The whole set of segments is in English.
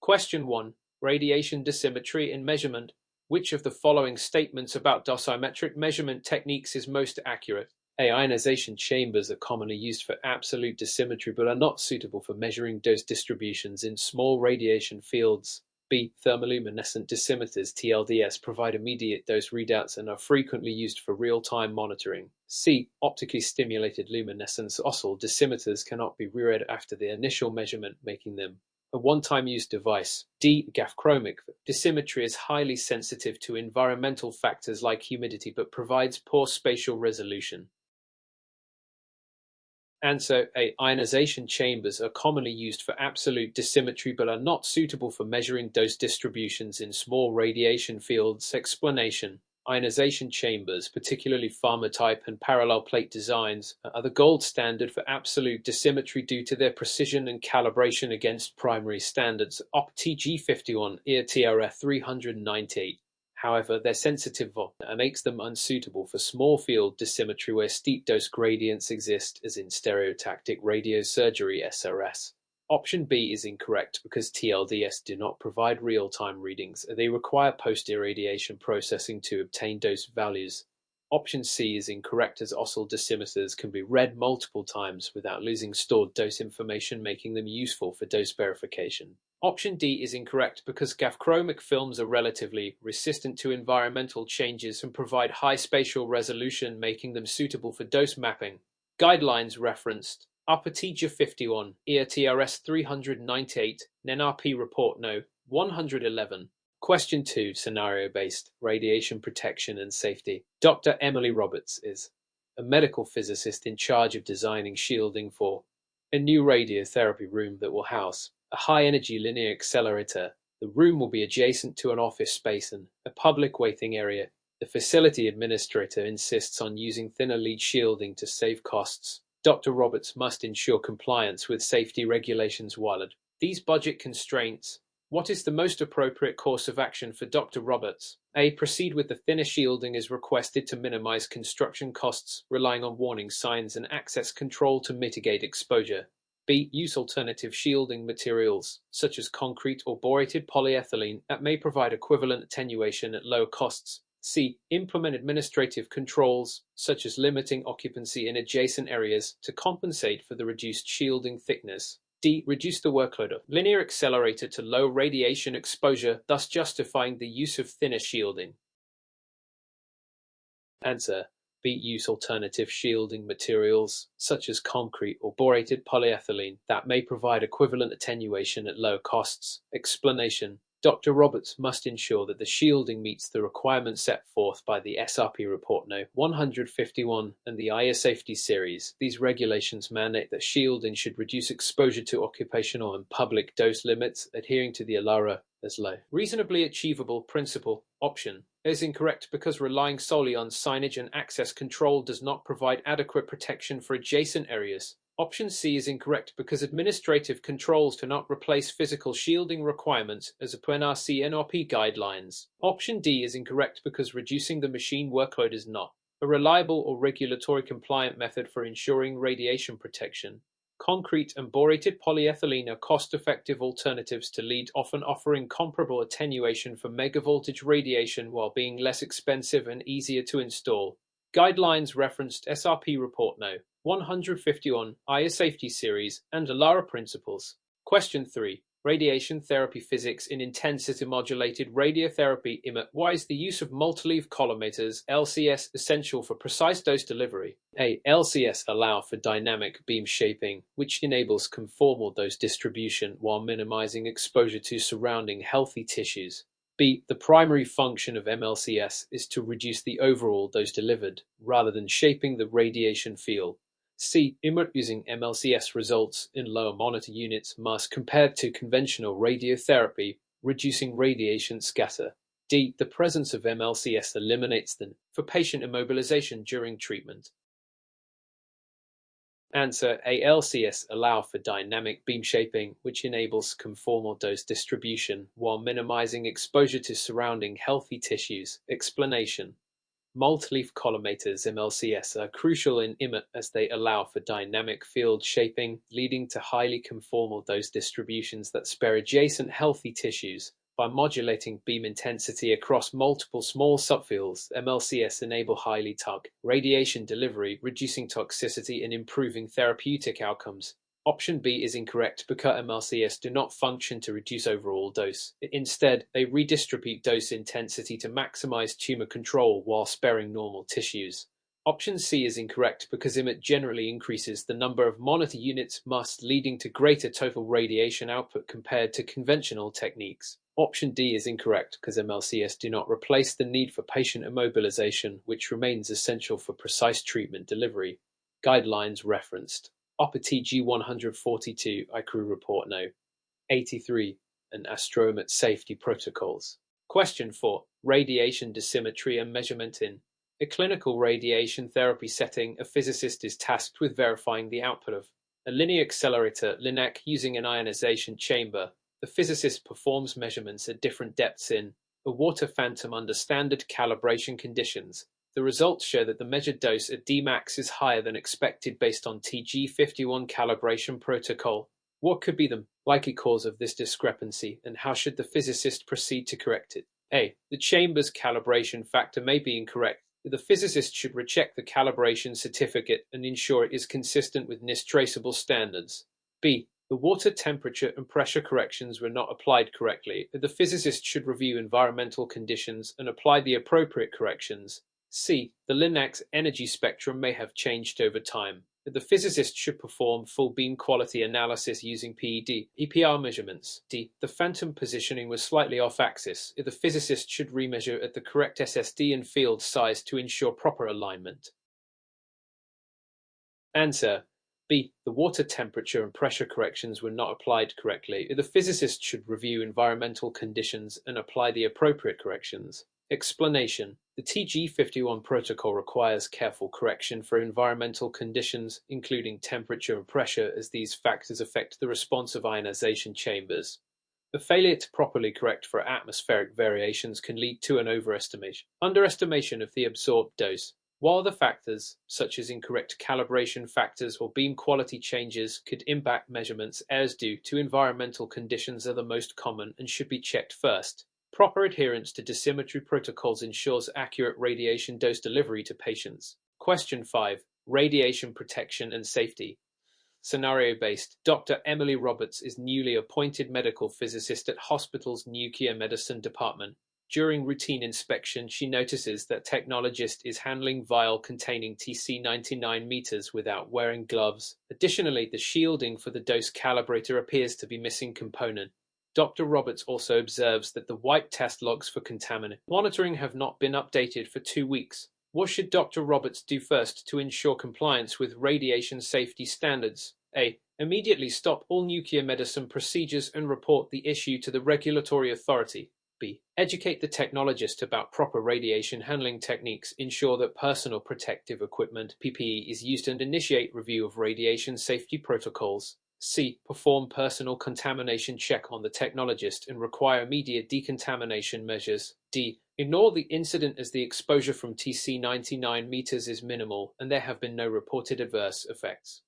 Question 1. Radiation dosimetry in measurement. Which of the following statements about dosimetric measurement techniques is most accurate? A. Ionization chambers are commonly used for absolute dosimetry but are not suitable for measuring dose distributions in small radiation fields. B. Thermoluminescent dosimeters (TLDS) provide immediate dose readouts and are frequently used for real-time monitoring. C. Optically stimulated luminescence oscillatory dosimeters cannot be reread after the initial measurement, making them a one-time use device. D. Graphchromic dosimetry is highly sensitive to environmental factors like humidity but provides poor spatial resolution. Answer A. Ionization chambers are commonly used for absolute dosimetry but are not suitable for measuring dose distributions in small radiation fields. Explanation: Ionization chambers, particularly pharma-type and parallel plate designs, are the gold standard for absolute dosimetry due to their precision and calibration against primary standards OP-TG51 TRF 398. However, their sensitive makes them unsuitable for small field dosimetry where steep dose gradients exist, as in stereotactic radiosurgery (SRS). Option B is incorrect because TLDS do not provide real-time readings. They require post-irradiation processing to obtain dose values. Option C is incorrect as oscillatory dosimeters can be read multiple times without losing stored dose information, making them useful for dose verification. Option D is incorrect because graphchromic films are relatively resistant to environmental changes and provide high spatial resolution, making them suitable for dose mapping. Guidelines referenced: OP-TG51, TRS 398, NRP Report No. 111. Question 2. Scenario-based radiation protection and safety. Dr. Emily Roberts is a medical physicist in charge of designing shielding for a new radiotherapy room that will house a high-energy linear accelerator. The room will be adjacent to an office space and a public waiting area. The facility administrator insists on using thinner lead shielding to save costs. Dr. Roberts must ensure compliance with safety regulations while at these budget constraints. What is the most appropriate course of action for Dr. Roberts? A. Proceed with the thinner shielding is requested to minimize construction costs, relying on warning signs and access control to mitigate exposure. B. Use alternative shielding materials, such as concrete or borated polyethylene, that may provide equivalent attenuation at low costs. C. Implement administrative controls, such as limiting occupancy in adjacent areas to compensate for the reduced shielding thickness. D. Reduce the workload of linear accelerator to low radiation exposure, thus justifying the use of thinner shielding. Answer B. Use alternative shielding materials, such as concrete or borated polyethylene, that may provide equivalent attenuation at low costs. Explanation: Dr. Roberts must ensure that the shielding meets the requirements set forth by the SRP Report No. 151 and the IA Safety Series. These regulations mandate that shielding should reduce exposure to occupational and public dose limits, adhering to the ALARA as low reasonably achievable principle. Option is incorrect because relying solely on signage and access control does not provide adequate protection for adjacent areas. Option C is incorrect because administrative controls cannot replace physical shielding requirements as per NRC NRP guidelines. Option D is incorrect because reducing the machine workload is not a reliable or regulatory compliant method for ensuring radiation protection. Concrete and borated polyethylene are cost-effective alternatives to lead, often offering comparable attenuation for megavoltage radiation while being less expensive and easier to install. Guidelines referenced SRP Report No. 151, IA Safety Series, and ALARA Principles. Question 3. Radiation therapy physics in intensity-modulated radiotherapy. Why is the use of multileaf collimators (LCS) essential for precise dose delivery? A. LCS allow for dynamic beam shaping, which enables conformal dose distribution while minimizing exposure to surrounding healthy tissues. B. The primary function of MLCS is to reduce the overall dose delivered, rather than shaping the radiation field. C. Using MLCS results in lower monitor units mass compared to conventional radiotherapy, reducing radiation scatter. D. The presence of MLCS eliminates the need for patient immobilization during treatment. Answer A. LCS allow for dynamic beam shaping, which enables conformal dose distribution while minimizing exposure to surrounding healthy tissues. Explanation: Multileaf collimators (MLCS) are crucial in IMIT as they allow for dynamic field shaping, leading to highly conformal dose distributions that spare adjacent healthy tissues. By modulating beam intensity across multiple small subfields, MLCS enable highly targeted radiation delivery, reducing toxicity and improving therapeutic outcomes. Option B is incorrect because MLCS do not function to reduce overall dose. Instead, they redistribute dose intensity to maximize tumor control while sparing normal tissues. Option C is incorrect because IMIT generally increases the number of monitor units must, leading to greater total radiation output compared to conventional techniques. Option D is incorrect because MLCS do not replace the need for patient immobilization, which remains essential for precise treatment delivery. Guidelines referenced. OPA-TG 142, ICRU Report No. 83, and Astromet Safety Protocols. Question 4. Radiation dosimetry and measurement in a clinical radiation therapy setting. A physicist is tasked with verifying the output of a linear accelerator (LINAC) using an ionization chamber. The physicist performs measurements at different depths in a water phantom under standard calibration conditions. The results show that the measured dose at Dmax is higher than expected based on TG51 calibration protocol. What could be the likely cause of this discrepancy, and how should the physicist proceed to correct it? A. The chamber's calibration factor may be incorrect. The physicist should recheck the calibration certificate and ensure it is consistent with NIST traceable standards. B. The water temperature and pressure corrections were not applied correctly. The physicist should review environmental conditions and apply the appropriate corrections. C. The LINAC's energy spectrum may have changed over time. The physicist should perform full beam quality analysis using PED, EPR measurements. D. The phantom positioning was slightly off-axis. The physicist should remeasure at the correct SSD and field size to ensure proper alignment. Answer. B. The water temperature and pressure corrections were not applied correctly. The physicist should review environmental conditions and apply the appropriate corrections. Explanation. The TG51 protocol requires careful correction for environmental conditions, including temperature and pressure, as these factors affect the response of ionization chambers. The failure to properly correct for atmospheric variations can lead to an underestimation of the absorbed dose. While other factors, such as incorrect calibration factors or beam quality changes, could impact measurements, errors due to environmental conditions are the most common and should be checked first. Proper adherence to dosimetry protocols ensures accurate radiation dose delivery to patients. Question 5. Radiation protection and safety. Scenario-based. Dr. Emily Roberts is newly appointed medical physicist at hospital's nuclear medicine department. During routine inspection, she notices that technologist is handling vial containing TC99 meters without wearing gloves. Additionally, the shielding for the dose calibrator appears to be missing component. Dr. Roberts also observes that the wipe test logs for contaminant monitoring have not been updated for 2 weeks. What should Dr. Roberts do first to ensure compliance with radiation safety standards? A. Immediately stop all nuclear medicine procedures and report the issue to the regulatory authority. B. Educate the technologist about proper radiation handling techniques, ensure that personal protective equipment (PPE) is used, and initiate review of radiation safety protocols. C. Perform personal contamination check on the technologist and require immediate decontamination measures. D. Ignore the incident as the exposure from TC99 meters is minimal and there have been no reported adverse effects.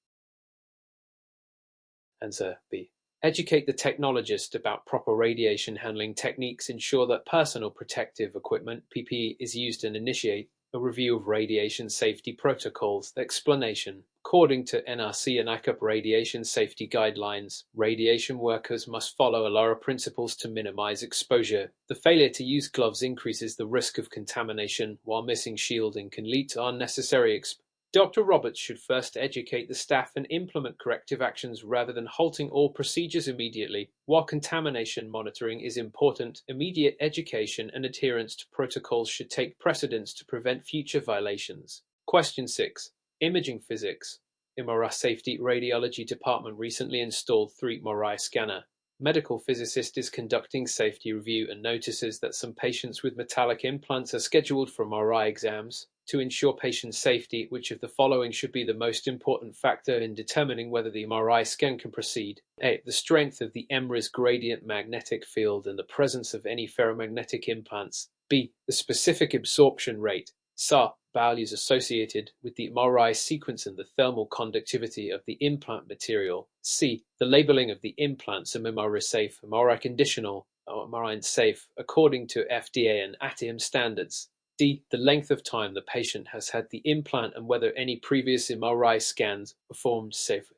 Answer B. Educate the technologist about proper radiation handling techniques, ensure that personal protective equipment (PPE) is used, and initiate a review of radiation safety protocols. Explanation. According to NRC and ICAP radiation safety guidelines, radiation workers must follow ALARA principles to minimize exposure. The failure to use gloves increases the risk of contamination, while missing shielding can lead to unnecessary exposure. Dr. Roberts should first educate the staff and implement corrective actions rather than halting all procedures immediately. While contamination monitoring is important, immediate education and adherence to protocols should take precedence to prevent future violations. Question 6. Imaging physics. MRI Safety Radiology Department recently installed 3 MRI scanner. Medical physicist is conducting safety review and notices that some patients with metallic implants are scheduled for MRI exams. To ensure patient safety, which of the following should be the most important factor in determining whether the MRI scan can proceed? A. The strength of the MRI's gradient magnetic field and the presence of any ferromagnetic implants. B. The specific absorption rate. SAR values associated with the MRI sequence and the thermal conductivity of the implant material. C. The labeling of the implants are MRI safe, MRI conditional, or MRI safe according to FDA and ATIM standards. D. The length of time the patient has had the implant and whether any previous MRI scans performed safely.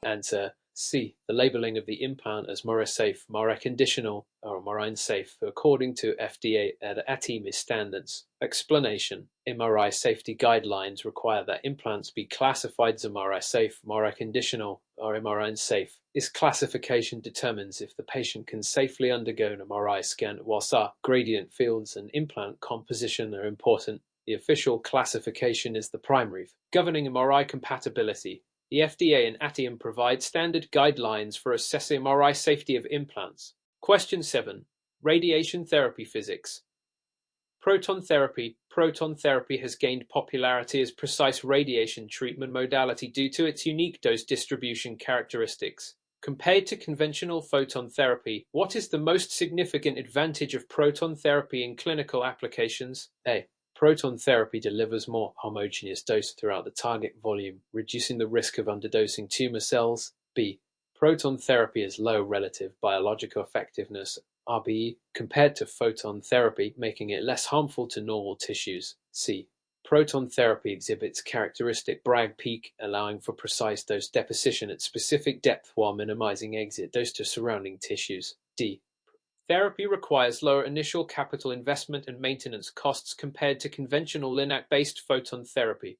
Answer C. The labeling of the implant as MRI safe, MRI conditional, or MRI safe according to FDA and ATIM standards. Explanation. MRI safety guidelines require that implants be classified as MRI safe, MRI conditional, or MRI safe. This classification determines if the patient can safely undergo an MRI scan, while SAR, gradient fields, and implant composition are important. The official classification is the primary. Governing MRI compatibility. The FDA and ATIM provide standard guidelines for assessing MRI safety of implants. Question 7. Radiation therapy physics. Proton therapy. Proton therapy has gained popularity as precise radiation treatment modality due to its unique dose distribution characteristics. Compared to conventional photon therapy, what is the most significant advantage of proton therapy in clinical applications? A. Proton therapy delivers more homogeneous dose throughout the target volume, reducing the risk of underdosing tumor cells. B. Proton therapy has low relative biological effectiveness, RBE, compared to photon therapy, making it less harmful to normal tissues. C. Proton therapy exhibits characteristic Bragg peak, allowing for precise dose deposition at specific depth while minimizing exit dose to surrounding tissues. D. Therapy requires lower initial capital investment and maintenance costs compared to conventional LINAC-based photon therapy.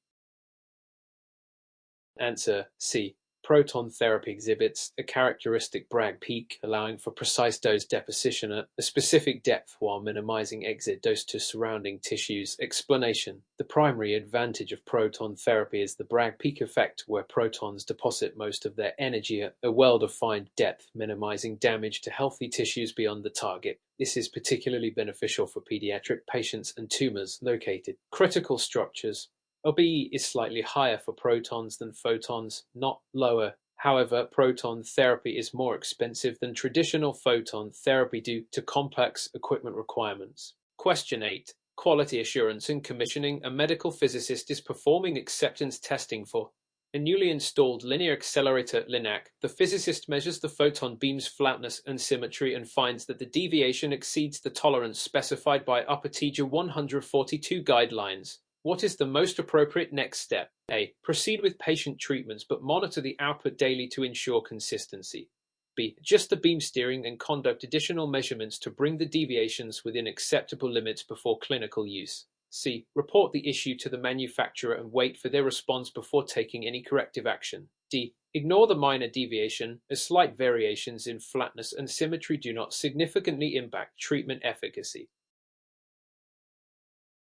Answer C. Proton therapy exhibits a characteristic Bragg peak, allowing for precise dose deposition at a specific depth while minimizing exit dose to surrounding tissues. Explanation. The primary advantage of proton therapy is the Bragg peak effect, where protons deposit most of their energy at a well-defined depth, minimizing damage to healthy tissues beyond the target. This is particularly beneficial for pediatric patients and tumors located critical structures. OBE is slightly higher for protons than photons, not lower. However, proton therapy is more expensive than traditional photon therapy due to complex equipment requirements. Question 8. Quality assurance and commissioning. A medical physicist is performing acceptance testing for a newly installed linear accelerator LINAC. The physicist measures the photon beam's flatness and symmetry and finds that the deviation exceeds the tolerance specified by upper TIGA 142 guidelines. What is the most appropriate next step? A. Proceed with patient treatments but monitor the output daily to ensure consistency. B. Adjust the beam steering and conduct additional measurements to bring the deviations within acceptable limits before clinical use. C. Report the issue to the manufacturer and wait for their response before taking any corrective action. D. Ignore the minor deviation, as slight variations in flatness and symmetry do not significantly impact treatment efficacy.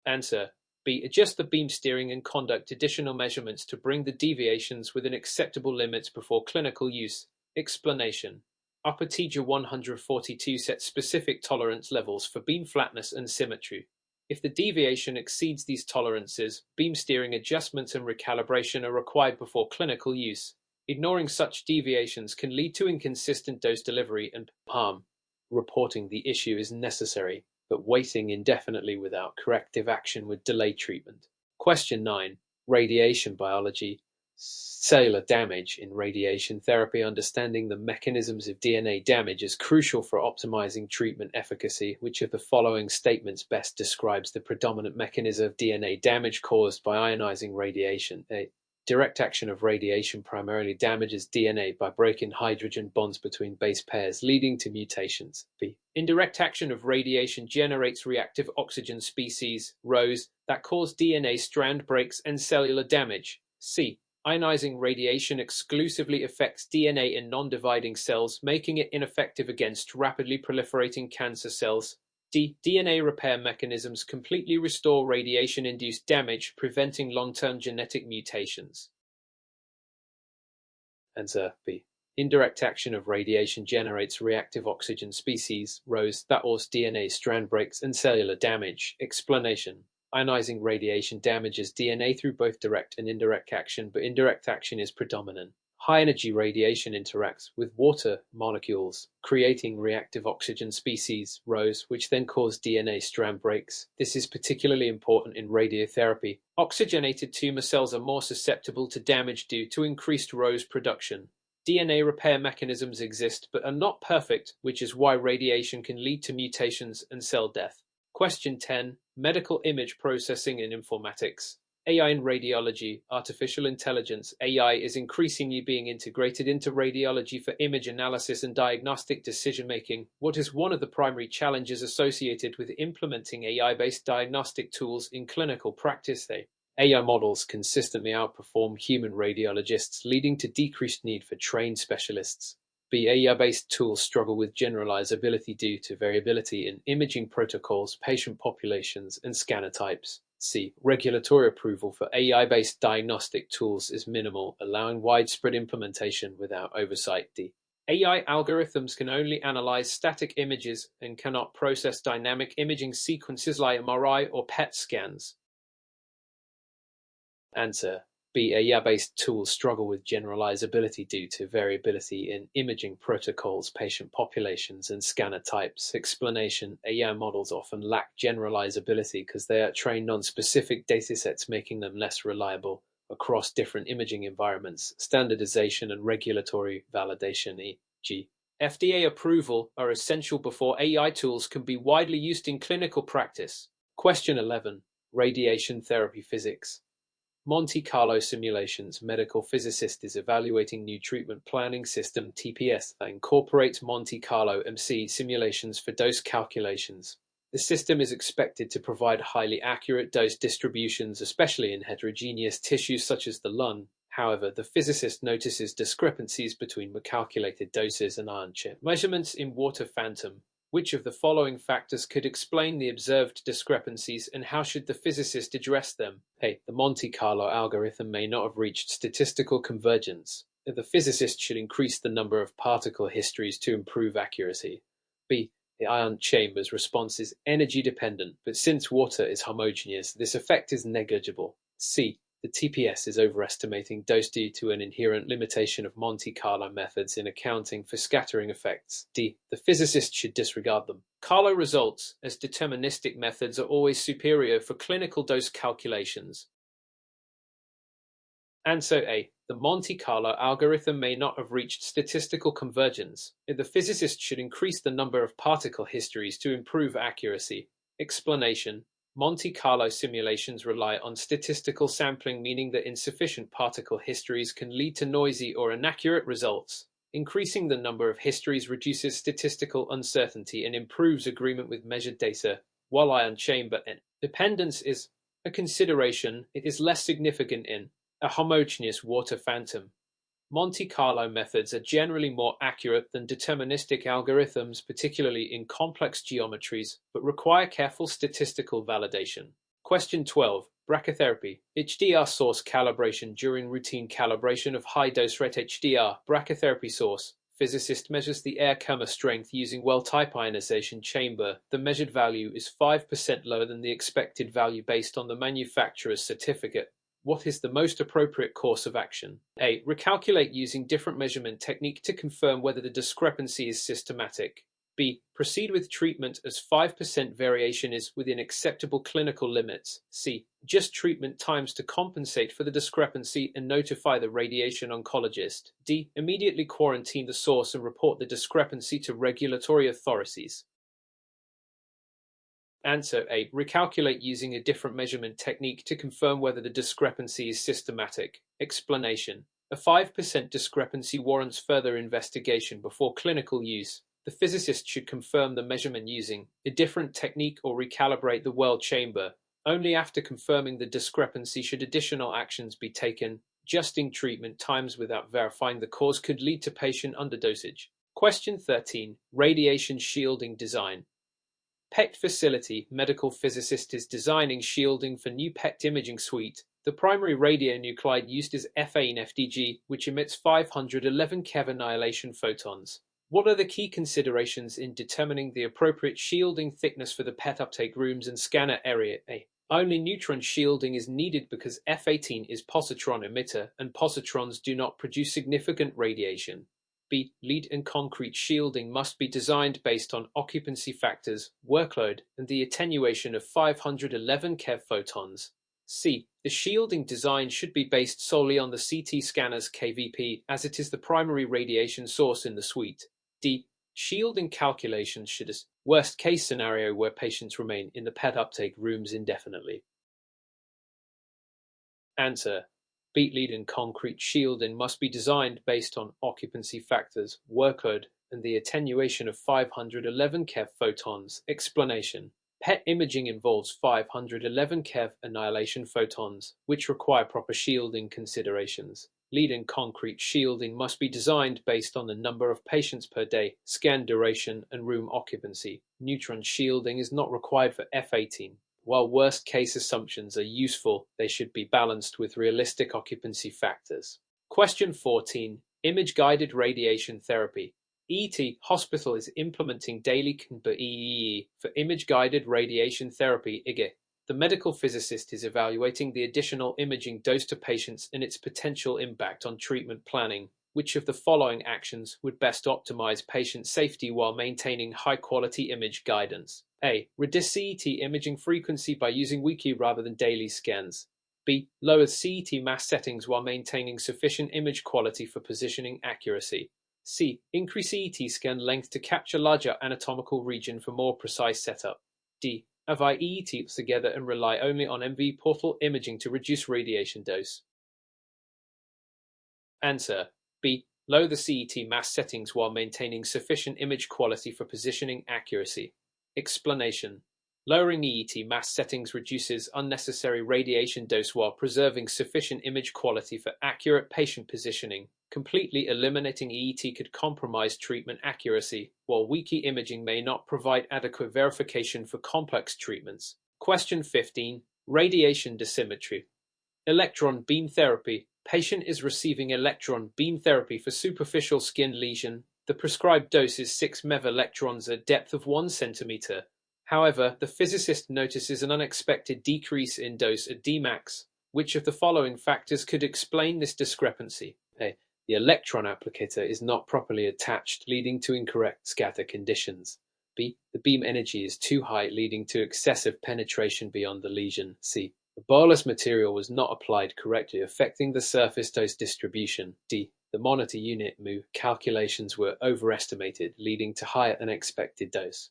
Answer. B. Adjust the beam steering and conduct additional measurements to bring the deviations within acceptable limits before clinical use. Explanation. Upper TIGA 142 sets specific tolerance levels for beam flatness and symmetry. If the deviation exceeds these tolerances, beam steering adjustments and recalibration are required before clinical use. Ignoring such deviations can lead to inconsistent dose delivery and harm. Reporting the issue is necessary, but waiting indefinitely without corrective action would delay treatment. Question 9. Radiation biology. Cellular damage. In radiation therapy, understanding the mechanisms of DNA damage is crucial for optimizing treatment efficacy. Which of the following statements best describes the predominant mechanism of DNA damage caused by ionizing radiation? A. Direct action of radiation primarily damages DNA by breaking hydrogen bonds between base pairs, leading to mutations. B. Indirect action of radiation generates reactive oxygen species, ROS, that cause DNA strand breaks and cellular damage. C. Ionizing radiation exclusively affects DNA in non-dividing cells, making it ineffective against rapidly proliferating cancer cells. D. DNA repair mechanisms completely restore radiation-induced damage, preventing long-term genetic mutations. Answer B. Indirect action of radiation generates reactive oxygen species, ROS, that cause DNA strand breaks and cellular damage. Explanation. Ionizing radiation damages DNA through both direct and indirect action, but indirect action is predominant. High-energy radiation interacts with water molecules, creating reactive oxygen species, rows, which then cause DNA strand breaks. This is particularly important in radiotherapy. Oxygenated tumor cells are more susceptible to damage due to increased Rose production. DNA repair mechanisms exist but are not perfect, which is why radiation can lead to mutations and cell death. Question 10. Medical image processing in informatics. AI in radiology, artificial intelligence, AI is increasingly being integrated into radiology for image analysis and diagnostic decision-making. What is one of the primary challenges associated with implementing AI-based diagnostic tools in clinical practice? AI models consistently outperform human radiologists, leading to decreased need for trained specialists. B. AI-based tools struggle with generalizability due to variability in imaging protocols, patient populations, and scanner types. C. Regulatory approval for AI-based diagnostic tools is minimal, allowing widespread implementation without oversight. D. AI algorithms can only analyze static images and cannot process dynamic imaging sequences like MRI or PET scans. Answer. B. AI-based tools struggle with generalizability due to variability in imaging protocols, patient populations, and scanner types. Explanation. AI models often lack generalizability because they are trained on specific datasets, making them less reliable across different imaging environments. Standardization and regulatory validation, e.g. FDA approval, are essential before AI tools can be widely used in clinical practice. Question 11. Radiation therapy physics. Monte Carlo simulations. Medical Physicist is evaluating new treatment planning system (TPS) that incorporates Monte Carlo MC simulations for dose calculations. The system is expected to provide highly accurate dose distributions, especially in heterogeneous tissues such as the lung. However, the physicist notices discrepancies between calculated doses and ion channel measurements in water phantom. Which of the following factors could explain the observed discrepancies, and how should the physicist address them? A. The Monte Carlo algorithm may not have reached statistical convergence. The physicist should increase the number of particle histories to improve accuracy. B. The ion chamber's response is energy dependent, but since water is homogeneous, this effect is negligible. C. The TPS is overestimating dose due to an inherent limitation of Monte Carlo methods in accounting for scattering effects. D. The physicist should disregard them. Carlo results, as deterministic methods are always superior for clinical dose calculations. Answer A. The Monte Carlo algorithm may not have reached statistical convergence. The physicist should increase the number of particle histories to improve accuracy. Explanation. Monte Carlo simulations rely on statistical sampling, meaning that insufficient particle histories can lead to noisy or inaccurate results. Increasing the number of histories reduces statistical uncertainty and improves agreement with measured data. While ion chamber dependence is a consideration, it is less significant in a homogeneous water phantom. Monte Carlo methods are generally more accurate than deterministic algorithms, particularly in complex geometries, but require careful statistical validation. Question 12. Brachytherapy. HDR source calibration. During routine calibration of high-dose RET HDR brachytherapy source, physicist measures the air Kerma strength using well-type ionization chamber. The measured value is 5% lower than the expected value based on the manufacturer's certificate. What is the most appropriate course of action? A. Recalculate using different measurement technique to confirm whether the discrepancy is systematic. B. Proceed with treatment as 5% variation is within acceptable clinical limits. C. Adjust treatment times to compensate for the discrepancy and notify the radiation oncologist. D. Immediately quarantine the source and report the discrepancy to regulatory authorities. Answer A. Recalculate using a different measurement technique to confirm whether the discrepancy is systematic. Explanation. A 5% discrepancy warrants further investigation before clinical use. The physicist should confirm the measurement using a different technique or recalibrate the well chamber. Only after confirming the discrepancy should additional actions be taken. Adjusting treatment times without verifying the cause could lead to patient underdosage. Question 13. Radiation shielding design. PET facility. Medical physicist is designing shielding for new PET imaging suite. The primary radionuclide used is F18FDG, which emits 511 keV annihilation photons. What are the key considerations in determining the appropriate shielding thickness for the PET uptake rooms and scanner area? A. Only neutron shielding is needed because F18 is positron emitter and positrons do not produce significant radiation. B. Lead and concrete shielding must be designed based on occupancy factors, workload, and the attenuation of 511 keV photons. C. The shielding design should be based solely on the CT scanner's kVp, as it is the primary radiation source in the suite. D. Shielding calculations should assess worst-case scenario where patients remain in the PET uptake rooms indefinitely. Answer. Beat lead and concrete shielding must be designed based on occupancy factors, workload, and the attenuation of 511 keV photons. Explanation. PET imaging involves 511 keV annihilation photons, which require proper shielding considerations. Lead and concrete shielding must be designed based on the number of patients per day, scan duration, and room occupancy. Neutron shielding is not required for F18. While worst-case assumptions are useful, they should be balanced with realistic occupancy factors. Question 14. Image-guided radiation therapy. EET Hospital is implementing daily EEE for image-guided radiation therapy IGE. The medical physicist is evaluating the additional imaging dose to patients and its potential impact on treatment planning. Which of the following actions would best optimize patient safety while maintaining high-quality image guidance? A. Reduce CET imaging frequency by using weekly rather than daily scans. B. Lower CET mass settings while maintaining sufficient image quality for positioning accuracy. C. Increase CET scan length to capture larger anatomical region for more precise setup. D. Avoid EET together and rely only on MV portal imaging to reduce radiation dose. Answer. B. Lower the CET mass settings while maintaining sufficient image quality for positioning accuracy. Explanation. Lowering EET mass settings reduces unnecessary radiation dose while preserving sufficient image quality for accurate patient positioning. Completely eliminating EET could compromise treatment accuracy, while weaky imaging may not provide adequate verification for complex treatments. Question 15. Radiation dosimetry. Electron beam therapy. Patient is receiving electron beam therapy for superficial skin lesion. The prescribed dose is 6 MeV electrons at depth of 1 centimeter. However, the physicist notices an unexpected decrease in dose at Dmax. Which of the following factors could explain this discrepancy? A. The electron applicator is not properly attached, leading to incorrect scatter conditions. B. The beam energy is too high, leading to excessive penetration beyond the lesion. C. The bolus material was not applied correctly, affecting the surface dose distribution. D. The monitor unit mu calculations were overestimated, leading to higher than expected dose.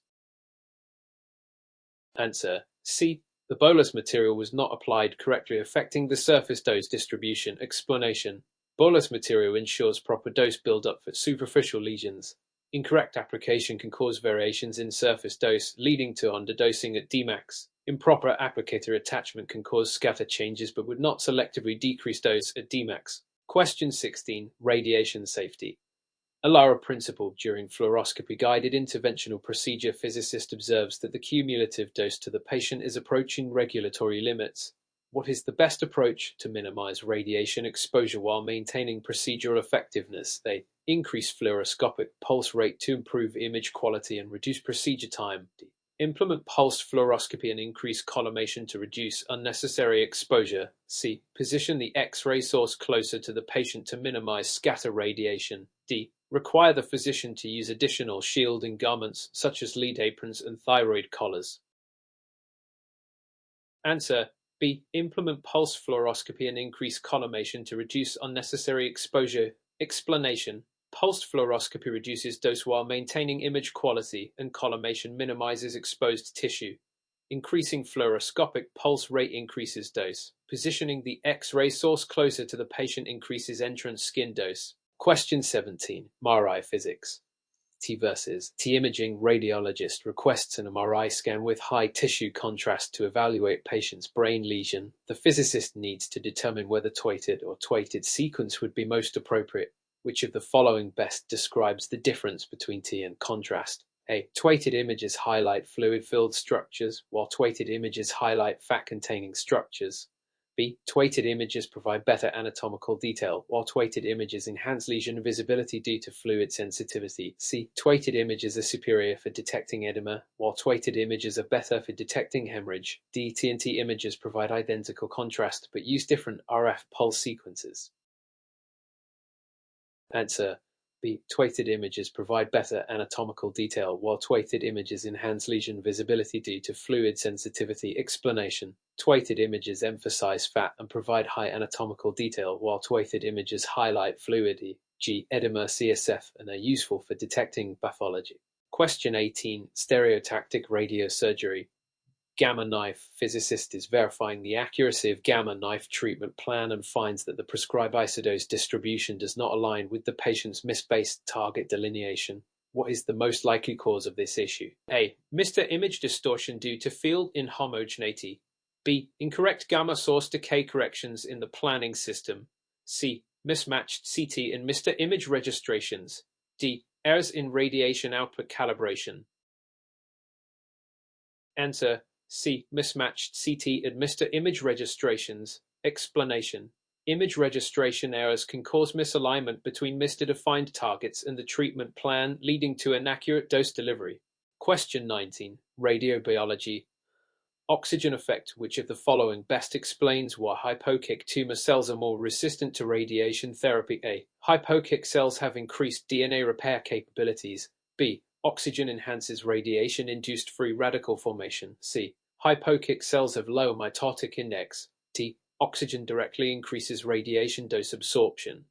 Answer. C. The bolus material was not applied correctly, affecting the surface dose distribution. Explanation. Bolus material ensures proper dose buildup for superficial lesions. Incorrect application can cause variations in surface dose, leading to underdosing at Dmax. Improper applicator attachment can cause scatter changes but would not selectively decrease dose at Dmax. Question 16. Radiation safety. A Lara principle. During fluoroscopy-guided interventional procedure, physicist observes that the cumulative dose to the patient is approaching regulatory limits. What is the best approach to minimize radiation exposure while maintaining procedural effectiveness? They increase fluoroscopic pulse rate to improve image quality and reduce procedure time. Implement pulsed fluoroscopy and increase collimation to reduce unnecessary exposure. C. Position the X-ray source closer to the patient to minimize scatter radiation. D. Require the physician to use additional shielding garments such as lead aprons and thyroid collars. Answer. B. Implement pulse fluoroscopy and increase collimation to reduce unnecessary exposure. Explanation. Pulsed fluoroscopy reduces dose while maintaining image quality, and collimation minimizes exposed tissue. Increasing fluoroscopic pulse rate increases dose. Positioning the X-ray source closer to the patient increases entrance skin dose. Question 17. MRI physics. T versus T imaging. Radiologist requests an MRI scan with high tissue contrast to evaluate patient's brain lesion. The physicist needs to determine whether twatted or twatted sequence would be most appropriate. Which of the following best describes the difference between T and contrast? A. Twatted images highlight fluid-filled structures, while twatted images highlight fat-containing structures. B. Weighted images provide better anatomical detail, while weighted images enhance lesion visibility due to fluid sensitivity. C. Weighted images are superior for detecting edema, while weighted images are better for detecting hemorrhage. D. TNT images provide identical contrast, but use different RF pulse sequences. Answer B. Weighted images provide better anatomical detail, while weighted images enhance lesion visibility due to fluid sensitivity. Explanation. Weighted images emphasize fat and provide high anatomical detail, while weighted images highlight fluid, e.g. edema, CSF, and are useful for detecting pathology. Question 18. Stereotactic radiosurgery. Gamma knife. Physicist is verifying the accuracy of gamma knife treatment plan and finds that the prescribed isodose distribution does not align with the patient's misbased target delineation. What is the most likely cause of this issue? A. Mr. Image distortion due to field inhomogeneity. B. Incorrect gamma source decay corrections in the planning system. C. Mismatched CT and Mr. Image registrations. D. Errors in radiation output calibration. Answer C. Mismatched CT and Mr. Image registrations. Explanation. Image registration errors can cause misalignment between Mr. defined targets and the treatment plan, leading to inaccurate dose delivery. Question 19. Radiobiology. Oxygen effect. Which of the following best explains why hypoxic tumor cells are more resistant to radiation therapy? A. Hypoxic cells have increased DNA repair capabilities. B. Oxygen enhances radiation-induced free radical formation. C. Hypoxic cells have low mitotic index. D. Oxygen directly increases radiation dose absorption.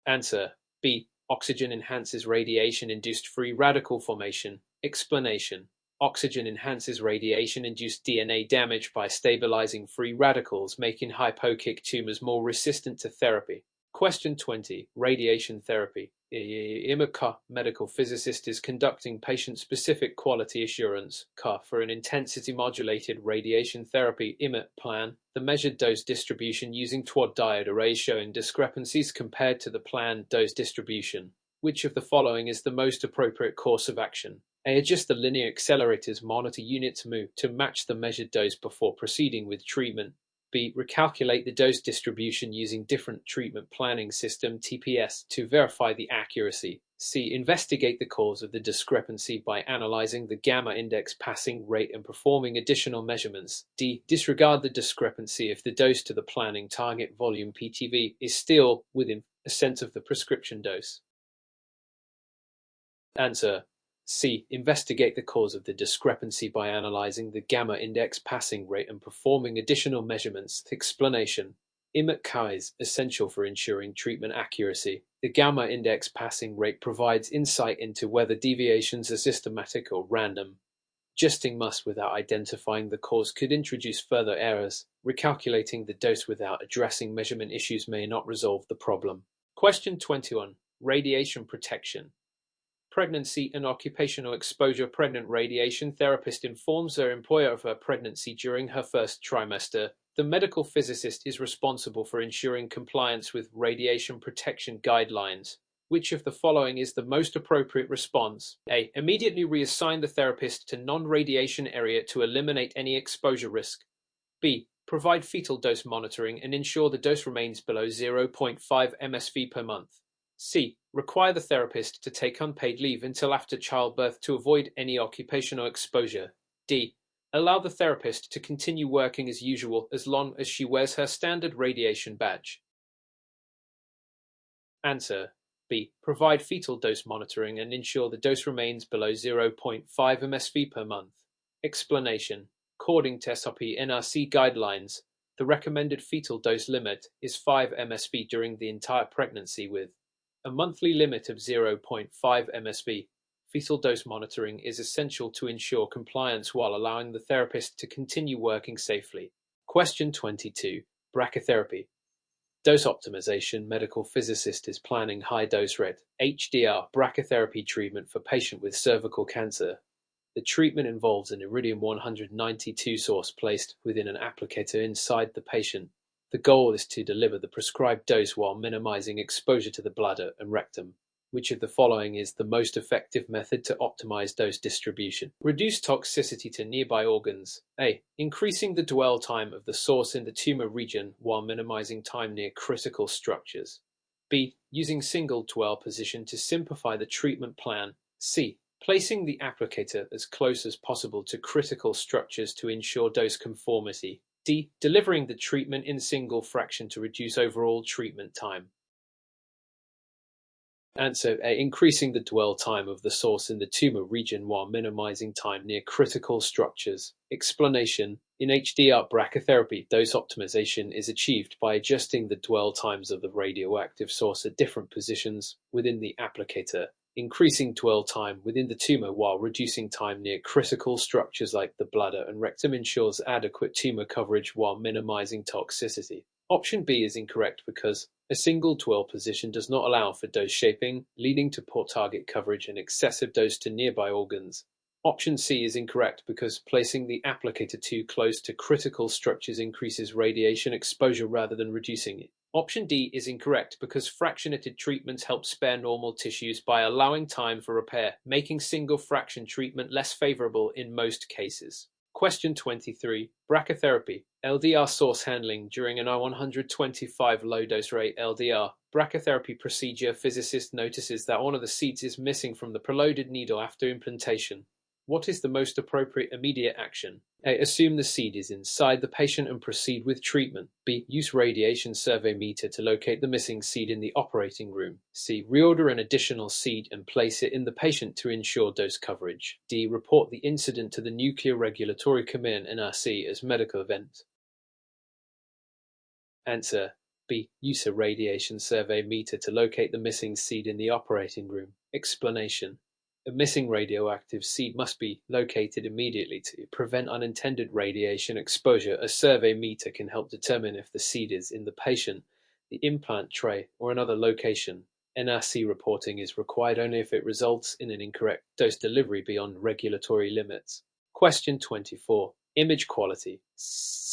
Answer B. Oxygen enhances radiation-induced free radical formation. Explanation. Oxygen enhances radiation-induced DNA damage by stabilizing free radicals, making hypoxic tumors more resistant to therapy. Question 20. Radiation therapy. IMA medical physicist is conducting patient-specific quality assurance for an intensity-modulated radiation therapy IMA plan. The measured dose distribution using TWAD diode arrays showing discrepancies compared to the planned dose distribution. Which of the following is the most appropriate course of action? A. Adjust the linear accelerators monitor units move to match the measured dose before proceeding with treatment. B. Recalculate the dose distribution using different treatment planning system (TPS) to verify the accuracy. C. Investigate the cause of the discrepancy by analyzing the gamma index passing rate and performing additional measurements. D. Disregard the discrepancy if the dose to the planning target volume (PTV) is still within a cent of the prescription dose. Answer C. Investigate the cause of the discrepancy by analyzing the gamma index passing rate and performing additional measurements. Explanation. IMAC is essential for ensuring treatment accuracy. The gamma index passing rate provides insight into whether deviations are systematic or random. Adjusting must without identifying the cause could introduce further errors. Recalculating the dose without addressing measurement issues may not resolve the problem. Question 21. Radiation protection. Pregnancy and occupational exposure. Pregnant radiation therapist informs her employer of her pregnancy during her first trimester. The medical physicist is responsible for ensuring compliance with radiation protection guidelines. Which of the following is the most appropriate response? A. Immediately reassign the therapist to non-radiation area to eliminate any exposure risk. B. Provide fetal dose monitoring and ensure the dose remains below 0.5 msv per month. C. Require the therapist to take unpaid leave until after childbirth to avoid any occupational exposure. D. Allow the therapist to continue working as usual as long as she wears her standard radiation badge. Answer B. Provide fetal dose monitoring and ensure the dose remains below 0.5 msv per month. Explanation. According to SRP NRC guidelines, the recommended fetal dose limit is 5 msv during the entire pregnancy with a monthly limit of 0.5 msv. Fetal dose monitoring is essential to ensure compliance while allowing the therapist to continue working safely. Question 22. Brachytherapy. Dose optimization. Medical physicist is planning high-dose RED HDR brachytherapy treatment for patient with cervical cancer. The treatment involves an iridium-192 source placed within an applicator inside the patient. The goal is to deliver the prescribed dose while minimizing exposure to the bladder and rectum. Which of the following is the most effective method to optimize dose distribution? Reduce toxicity to nearby organs. A. Increasing the dwell time of the source in the tumor region while minimizing time near critical structures. B. Using single dwell position to simplify the treatment plan. C. Placing the applicator as close as possible to critical structures to ensure dose conformity. D. Delivering the treatment in single fraction to reduce overall treatment time. Answer A. Increasing the dwell time of the source in the tumor region while minimizing time near critical structures. Explanation. In HDR brachytherapy, dose optimization is achieved by adjusting the dwell times of the radioactive source at different positions within the applicator, increasing dwell time within the tumor while reducing time near critical structures like the bladder and rectum ensures adequate tumor coverage while minimizing toxicity. Option B is incorrect because a single dwell position does not allow for dose shaping, leading to poor target coverage and excessive dose to nearby organs. Option C is incorrect because placing the applicator too close to critical structures increases radiation exposure rather than reducing it. Option D is incorrect because fractionated treatments help spare normal tissues by allowing time for repair, making single fraction treatment less favorable in most cases. Question 23. Brachytherapy. LDR source handling during an I-125 low-dose rate LDR brachytherapy procedure. Physicist notices that one of the seeds is missing from the preloaded needle after implantation. What is the most appropriate immediate action? A. Assume the seed is inside the patient and proceed with treatment. B. Use radiation survey meter to locate the missing seed in the operating room. C. Reorder an additional seed and place it in the patient to ensure dose coverage. D. Report the incident to the Nuclear Regulatory Command (NRC) as medical event. Answer B. Use a radiation survey meter to locate the missing seed in the operating room. Explanation. A missing radioactive seed must be located immediately to prevent unintended radiation exposure. A survey meter can help determine if the seed is in the patient, the implant tray, or another location. NRC reporting is required only if it results in an incorrect dose delivery beyond regulatory limits. Question 24. Image quality.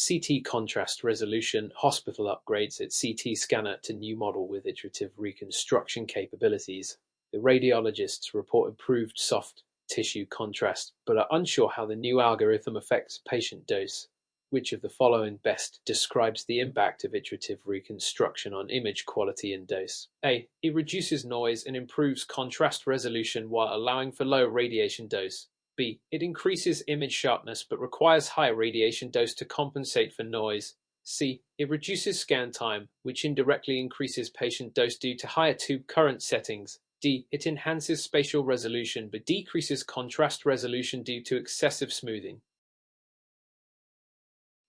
CT contrast resolution. Hospital upgrades its CT scanner to new model with iterative reconstruction capabilities. The radiologists report improved soft tissue contrast, but are unsure how the new algorithm affects patient dose. Which of the following best describes the impact of iterative reconstruction on image quality and dose? A. It reduces noise and improves contrast resolution while allowing for low radiation dose. B. It increases image sharpness but requires higher radiation dose to compensate for noise. C. It reduces scan time, which indirectly increases patient dose due to higher tube current settings. D. It enhances spatial resolution but decreases contrast resolution due to excessive smoothing.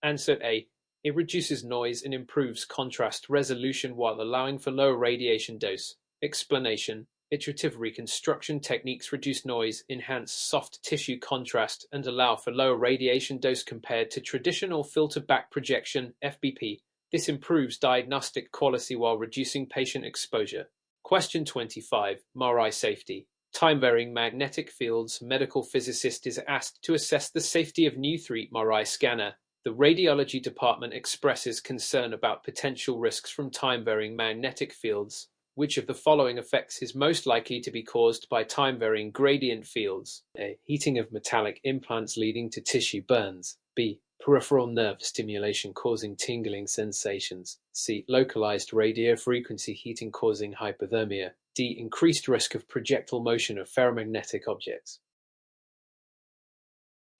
Answer A. It reduces noise and improves contrast resolution while allowing for low radiation dose. Explanation. Iterative reconstruction techniques reduce noise, enhance soft tissue contrast, and allow for low radiation dose compared to traditional filter back projection (FBP). This improves diagnostic quality while reducing patient exposure. Question 25. MRI safety. Time-varying magnetic fields. Medical physicist is asked to assess the safety of new 3 MRI scanner. The radiology department expresses concern about potential risks from time-varying magnetic fields. Which of the following effects is most likely to be caused by time-varying gradient fields? A. Heating of metallic implants leading to tissue burns. B. Peripheral nerve stimulation causing tingling sensations. C. Localized radiofrequency heating causing hypothermia. D. Increased risk of projectile motion of ferromagnetic objects.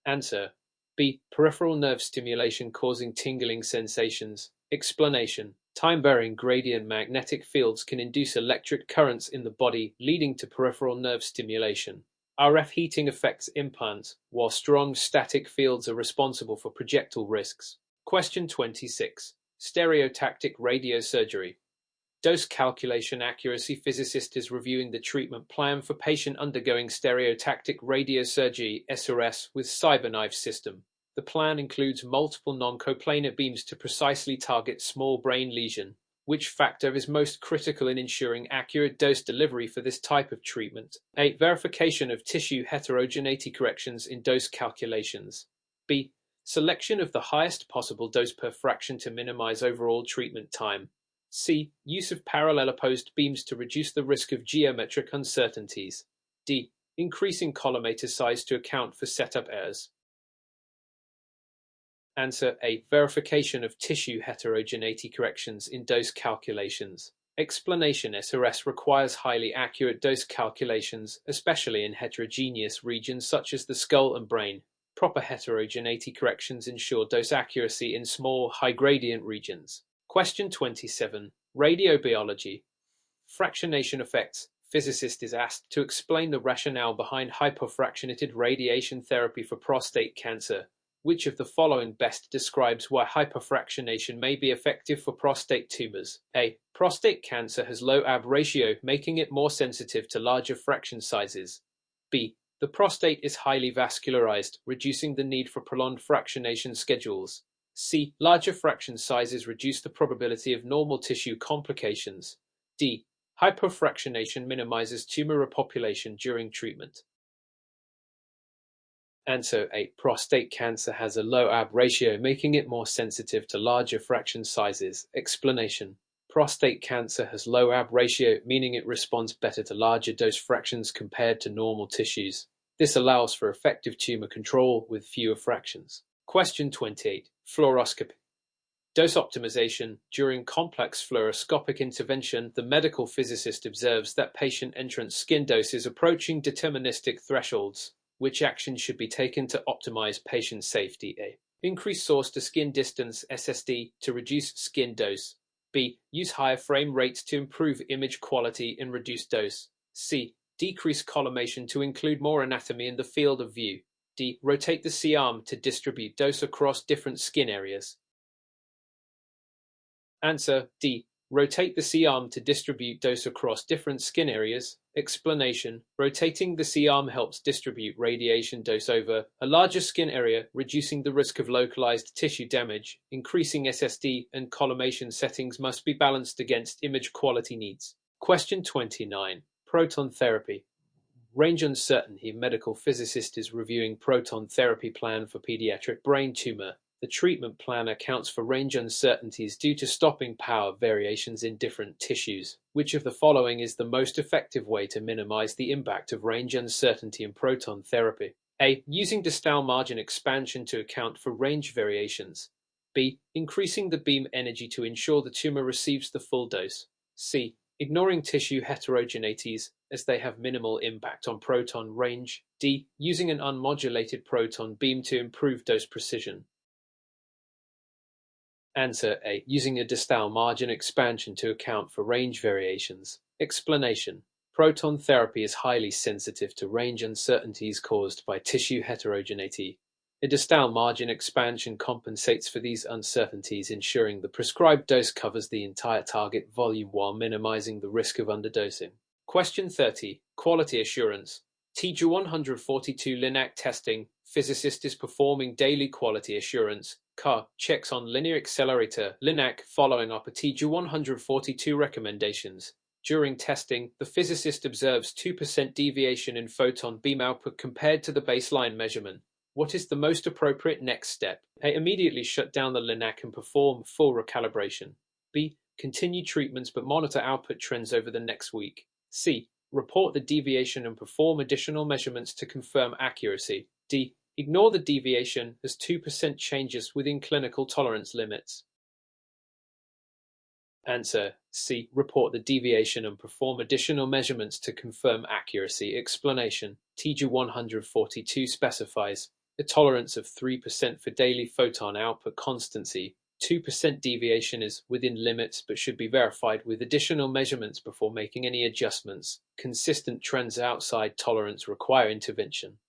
Answer B. Peripheral nerve stimulation causing tingling sensations. Explanation. Time-varying gradient magnetic fields can induce electric currents in the body, leading to peripheral nerve stimulation. RF heating affects implants, while strong static fields are responsible for projectile risks. Question 26. Stereotactic radiosurgery. Dose calculation accuracy. Physicist is reviewing the treatment plan for patient undergoing stereotactic radiosurgery (SRS) with CyberKnife system. The plan includes multiple non-coplanar beams to precisely target small brain lesion. Which factor is most critical in ensuring accurate dose delivery for this type of treatment? A. Verification of tissue heterogeneity corrections in dose calculations. B. Selection of the highest possible dose per fraction to minimize overall treatment time. C. Use of parallel opposed beams to reduce the risk of geometric uncertainties. D. Increasing collimator size to account for setup errors. Answer A. Verification of tissue heterogeneity corrections in dose calculations. Explanation: SRS requires highly accurate dose calculations, especially in heterogeneous regions such as the skull and brain. Proper heterogeneity corrections ensure dose accuracy in small, high-gradient regions. Question 27. Radiobiology. Fractionation effects. Physicist is asked to explain the rationale behind hypofractionated radiation therapy for prostate cancer. Which of the following best describes why hyperfractionation may be effective for prostate tumors? A. Prostate cancer has low Ab ratio, making it more sensitive to larger fraction sizes. B. The prostate is highly vascularized, reducing the need for prolonged fractionation schedules. C. Larger fraction sizes reduce the probability of normal tissue complications. D. Hypofractionation minimizes tumor repopulation during treatment. Answer A. Prostate cancer has a low Ab ratio, making it more sensitive to larger fraction sizes. Explanation: prostate cancer has low Ab ratio, meaning it responds better to larger dose fractions compared to normal tissues. This allows for effective tumor control with fewer fractions. Question 28. Fluoroscopy. Dose optimization. During complex fluoroscopic intervention, the medical physicist observes that patient entrance skin dose is approaching deterministic thresholds. Which actions should be taken to optimize patient safety? A. Increase source to skin distance (SSD) to reduce skin dose. B. Use higher frame rates to improve image quality in reduced dose. C. Decrease collimation to include more anatomy in the field of view. D. Rotate the C-arm to distribute dose across different skin areas. Answer D. Rotate the C-arm to distribute dose across different skin areas. Explanation: rotating the C-arm helps distribute radiation dose over a larger skin area, reducing the risk of localized tissue damage. Increasing SSD and collimation settings must be balanced against image quality needs. Question 29. Proton therapy. Range uncertainty. Medical physicist is reviewing proton therapy plan for pediatric brain tumor. The treatment plan accounts for range uncertainties due to stopping power variations in different tissues. Which of the following is the most effective way to minimize the impact of range uncertainty in proton therapy? A. Using distal margin expansion to account for range variations. B. Increasing the beam energy to ensure the tumor receives the full dose. C. Ignoring tissue heterogeneities as they have minimal impact on proton range. D. Using an unmodulated proton beam to improve dose precision. Answer A. Using a distal margin expansion to account for range variations. Explanation: proton therapy is highly sensitive to range uncertainties caused by tissue heterogeneity. A distal margin expansion compensates for these uncertainties, ensuring the prescribed dose covers the entire target volume while minimizing the risk of underdosing. Question 30. Quality assurance. TG142 LINAC testing. Physicist is performing daily quality assurance checks on linear accelerator LINAC following up a TG142 recommendations. During testing, the physicist observes 2% deviation in photon beam output compared to the baseline measurement. What is the most appropriate next step? A. Immediately shut down the LINAC and perform full recalibration. B. Continue treatments but monitor output trends over the next week. C. Report the deviation and perform additional measurements to confirm accuracy. D. Ignore the deviation as 2% changes within clinical tolerance limits. Answer C. Report the deviation and perform additional measurements to confirm accuracy. Explanation: TG142 specifies a tolerance of 3% for daily photon output constancy. 2% deviation is within limits but should be verified with additional measurements before making any adjustments. Consistent trends outside tolerance require intervention.